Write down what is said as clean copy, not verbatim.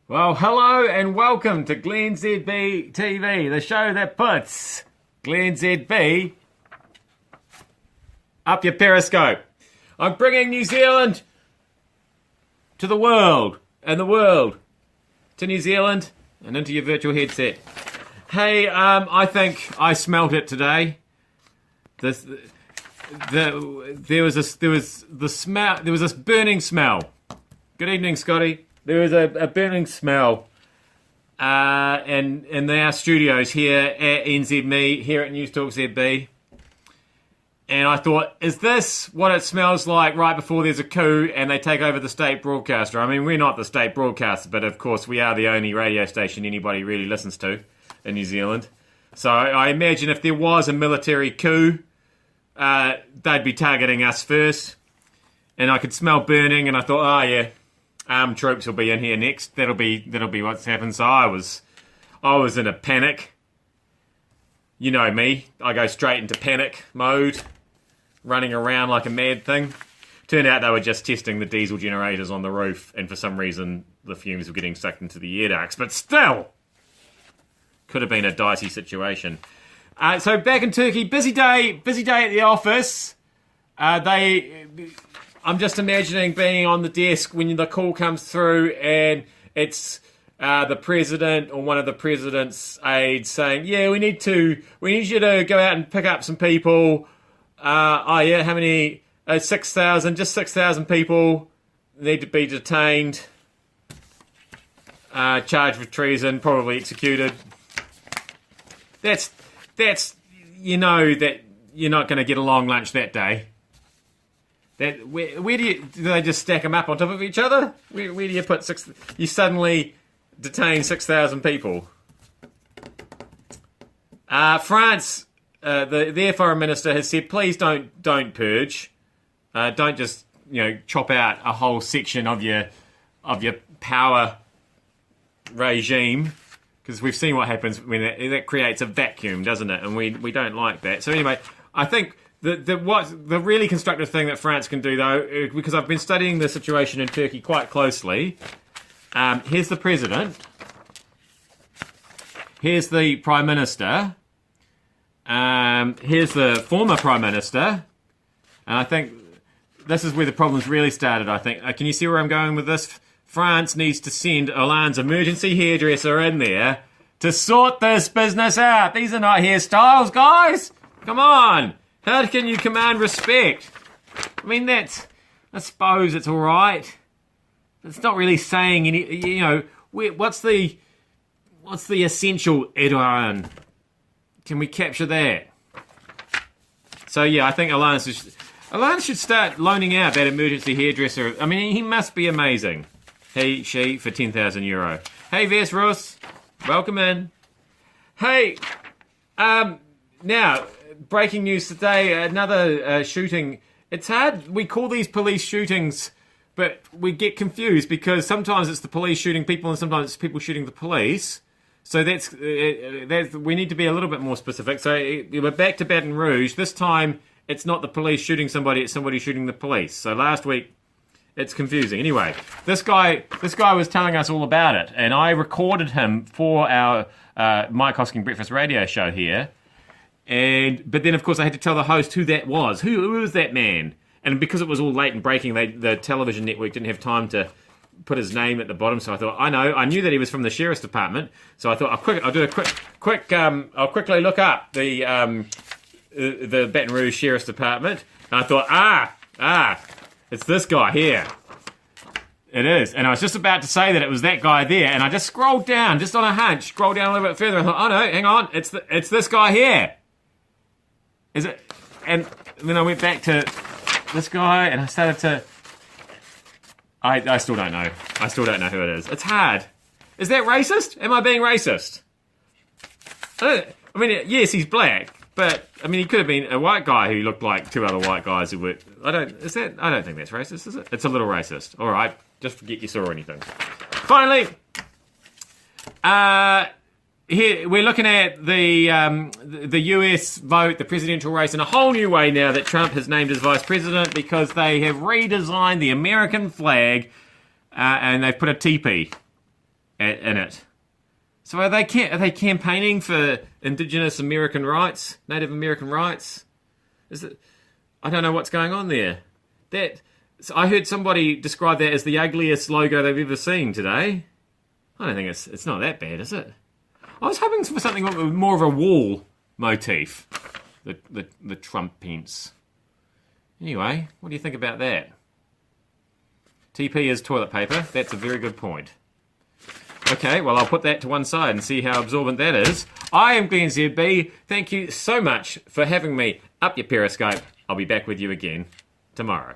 Well, hello and welcome to glennzb TV, the show that puts glennzb up your Periscope. I'm bringing New Zealand to the world, and the world to New Zealand and into your virtual headset. Hey, I think I smelt it today. There was this burning smell. Good evening, Scotty. There was a burning smell in our studios here at NZME, here at News Talk ZB. And I thought, is this what it smells like right before there's a coup and they take over the state broadcaster? I mean, we're not the state broadcaster, but of course we are the only radio station anybody really listens to in New Zealand. So I imagine if there was a military coup, they'd be targeting us first. And I could smell burning, and I thought, oh yeah, armed troops will be in here next. That'll be what's happened. So I was in a panic. You know me, I go straight into panic mode, running around like a mad thing. Turned out they were just testing the diesel generators on the roof, and for some reason the fumes were getting sucked into the air ducts. But still, could have been a dicey situation. So back in Turkey, busy day at the office. I'm just imagining being on the desk when the call comes through and it's the president or one of the president's aides saying, yeah, we need you to go out and pick up some people. How many? 6,000, just 6,000 people need to be detained, charged with treason, probably executed. That's you know that you're not going to get a long lunch that day. Where do they just stack them up on top of each other? Where do you put six? You suddenly detain 6,000 people. France, their foreign minister has said, please don't purge. Don't just chop out a whole section of your power regime, because we've seen what happens when that creates a vacuum, doesn't it? And we don't like that. So anyway, I think the really constructive thing that France can do, though, because I've been studying the situation in Turkey quite closely. Here's the president. Here's the prime minister. Here's the former prime minister. And I think this is where the problems really started, I think. Can you see where I'm going with this? France needs to send Hollande's emergency hairdresser in there to sort this business out. These are not hairstyles, guys. Come on. How can you command respect? I mean, I suppose it's all right. It's not really saying any, what's the essential, Edouard? Can we capture that? So, yeah, I think Hollande should start loaning out that emergency hairdresser. I mean, he must be amazing. She, for €10,000. Hey, Vers Rus, welcome in. Hey, now, breaking news today, another shooting. It's hard, we call these police shootings, but we get confused because sometimes it's the police shooting people and sometimes it's people shooting the police. So that's we need to be a little bit more specific. So we're back to Baton Rouge. This time, it's not the police shooting somebody, it's somebody shooting the police. So last week, it's confusing. Anyway, this guy was telling us all about it, and I recorded him for our Mike Hosking Breakfast Radio show here. But then, of course, I had to tell the host who that was. Who was that man? And because it was all late and breaking, the television network didn't have time to put his name at the bottom. So I thought, I knew that he was from the sheriff's department. So I thought, I'll quickly look up the Baton Rouge Sheriff's Department. And I thought, it's this guy here. It is. And I was just about to say that it was that guy there. And I just scrolled down, just on a hunch, scrolled down a little bit further. And I thought, oh no, hang on, it's this guy here. Is it? And then I went back to this guy and I started to... I still don't know. I still don't know who it is. It's hard. Is that racist? Am I being racist? I mean, yes, he's black, but I mean, he could have been a white guy who looked like two other white guys who were... I don't think that's racist, is it? It's a little racist. All right, just forget you saw anything. Finally, here we're looking at the US vote, the presidential race, in a whole new way now that Trump has named as vice president, because they have redesigned the American flag and they've put a teepee in it. So are they campaigning for Indigenous American rights, Native American rights? I don't know what's going on there. So I heard somebody describe that as the ugliest logo they've ever seen today. I don't think it's not that bad, is it? I was hoping for something with more of a wall motif. The Trump Pence. Anyway, what do you think about that? TP is toilet paper. That's a very good point. Okay, well, I'll put that to one side and see how absorbent that is. I am glennzb. Thank you so much for having me up your Periscope. I'll be back with you again tomorrow.